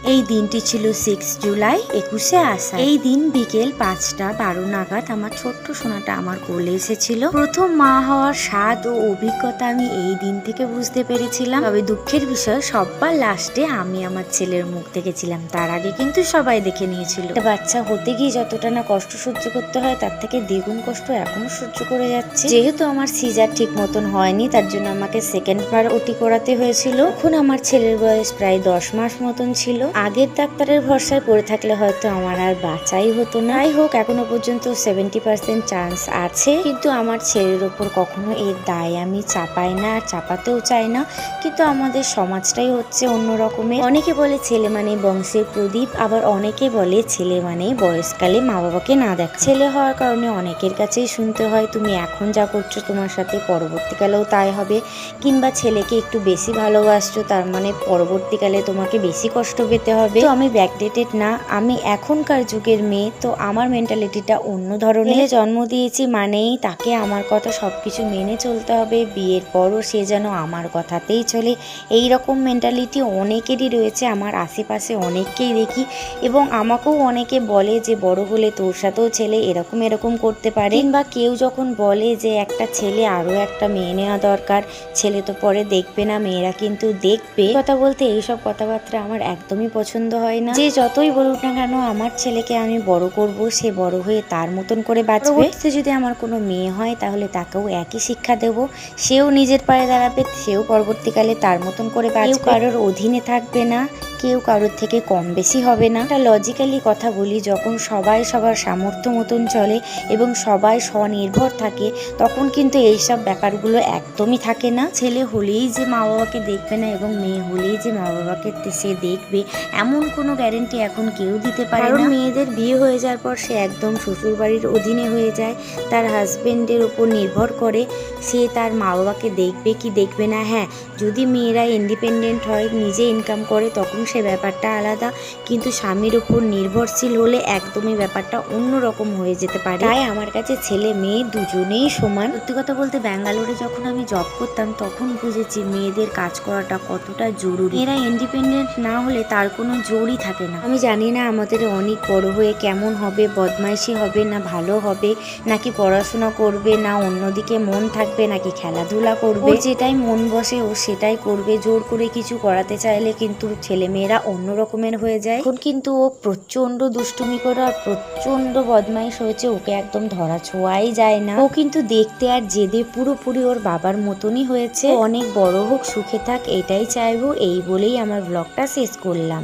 এই দিনটি ছিল 6 জুলাই 21শে আষাঢ়। এই দিন বিকেল 5টা 12 নাগাদ আমার ছোট্ট সোনাটা আমার কোলে এসেছিল। প্রথম মা হওয়ার স্বাদ ও অভিজ্ঞতা আমি এই দিন থেকে বুঝতে পেরেছিলাম। তবে দুঃখের বিষয় সবার লাস্টে আমি আমার ছেলের মুখ দেখেছিলাম, তার আগে কিন্তু সবাই দেখে নিয়েছিল। বাচ্চা হতে গিয়ে যতটা না কষ্ট সহ্য করতে হয় তার থেকে দ্বিগুণ কষ্ট এখনো সহ্য করে যাচ্ছে। যেহেতু আমার সিজার ঠিক মতন হয়নি, তার জন্য আমাকে সেকেন্ড বার ওটি করাতে হয়েছিল। এখন আমার ছেলের বয়স প্রায় 10 মাস মতন ছিল। আগের ডাক্তারের ভরসায় পড়ে থাকলে হয়তো আমার আর বাঁচাই হতো না। যাই হোক, এখনো পর্যন্ত 70% চান্স আছে, কিন্তু আমার ছেলের ওপর কখনো এর দায় আমি চাপাই না আর চাপাতেও চাই না। কিন্তু আমাদের সমাজটাই হচ্ছে অন্য রকমের। অনেকে বলে ছেলে মানে বংশের প্রদীপ, আবার অনেকে বলে ছেলে মানে বয়সকালে মা বাবাকে না দেখা। ছেলে হওয়ার কারণে অনেকের কাছেই শুনতে হয় তুমি এখন যা করছো তোমার সাথে পরবর্তীকালেও তাই হবে, কিংবা ছেলেকে একটু বেশি ভালোবাসছো তার মানে পরবর্তীকালে তোমাকে বেশি কষ্ট পেতে হবে। তো আমি ব্যাকডেটেড না, আমি এখনকার যুগের মেয়ে, তো আমার মেন্টালিটিটা অন্য ধরনের। জন্ম দিয়েছি মানেই তাকে আমার কথা সবকিছু মেনে চলতে হবে, বিয়ের পরও সে যেন আমার কথাতেই চলে। এই রকম মেন্টালিটি অনেকেরই রয়েছে, আমার আশেপাশে অনেককেই দেখি, এবং আমাকেও অনেকে বলে যে বড় হলে তোর সাথেও ছেলে এরকম করতে পারে। কিংবা কেউ যখন বলে যে একটা ছেলে আরো একটা মেয়ে নেওয়া দরকার, ছেলে তো পরে দেখবে না, মেয়েরা কিন্তু দেখবে। কথা বলতে এইসব কথাবার্তা আমার একদমই পছন্দ হয় না। যে যতই বলুক না কেন, আমার ছেলেকে আমি বড় করব, সে বড় হয়ে তার মতন করে বাঁচবে। যদি আমার কোনো মেয়ে হয় তাহলে তাকেও একই শিক্ষা দেব, সেও নিজের পায়ে দাঁড়াবে, সেও পরবর্তীকালে তার মতন করে বাঁচবে, কারোর অধীনে থাকবে না, কেউ কারোর থেকে কম বেশি হবে না। একটা লজিক্যালি কথা বলি, যখন সবাই সবার সামর্থ্য মতন চলে এবং সবাই স্বনির্ভর থাকে, তখন কিন্তু এইসব ব্যাপারগুলো একদমই থাকে না। ছেলে হলেই যে মা বাবাকে দেখবে না এবং মেয়ে হলেই যে মা বাবাকে সে দেখবে, এমন কোনো গ্যারেন্টি এখন কেউ দিতে পারে না। কারণ মেয়েদের বিয়ে হয়ে যাওয়ার পর সে একদম শ্বশুর বাড়ির অধীনে হয়ে যায়, তার হাজবেন্ডের ওপর নির্ভর করে সে তার মা বাবাকে দেখবে কি দেখবে না। হ্যাঁ, যদি মেয়েরা ইন্ডিপেন্ডেন্ট হয়, নিজে ইনকাম করে, তখন সে ব্যাপারটা আলাদা, কিন্তু স্বামীর উপর নির্ভরশীল হলে একদমই ব্যাপারটা অন্যরকম হয়ে যেতে পারে। তাই আমার কাছে ছেলে মেয়ে দুজনেই সমান। সত্যি কথা বলতে ব্যাঙ্গালোরে যখন আমি জব করতাম তখন বুঝেছি মেয়েদের কাজ করাটা কতটা জরুরি। এরা ইন্ডিপেন্ডেন্ট না হলে তার কোনো জোরই থাকে না। আমি জানি না আমাদের অনেক বড় হয়ে কেমন হবে, বদমাইশি হবে না ভালো হবে, নাকি পড়াশোনা করবে, না অন্যদিকে মন থাকবে, নাকি খেলাধুলা করবে। যেটাই মন বসে ও সেটাই করবে। জোর করে কিছু করাতে চাইলে কিন্তু ছেলে মেয়েরা অন্য রকমের হয়ে যায়। এখন কিন্তু ও প্রচন্ড দুষ্টুমি করে আর প্রচন্ড বদমাইশ হয়েছে, ওকে একদম ধরা ছোঁয়াই যায় না। ও কিন্তু দেখতে আর জেদে পুরোপুরি ওর বাবার মতনই হয়েছে। অনেক বড় হোক, সুখে থাক, এটাই চাইবো। এই বলেই আমার ব্লগটা শেষ করলাম।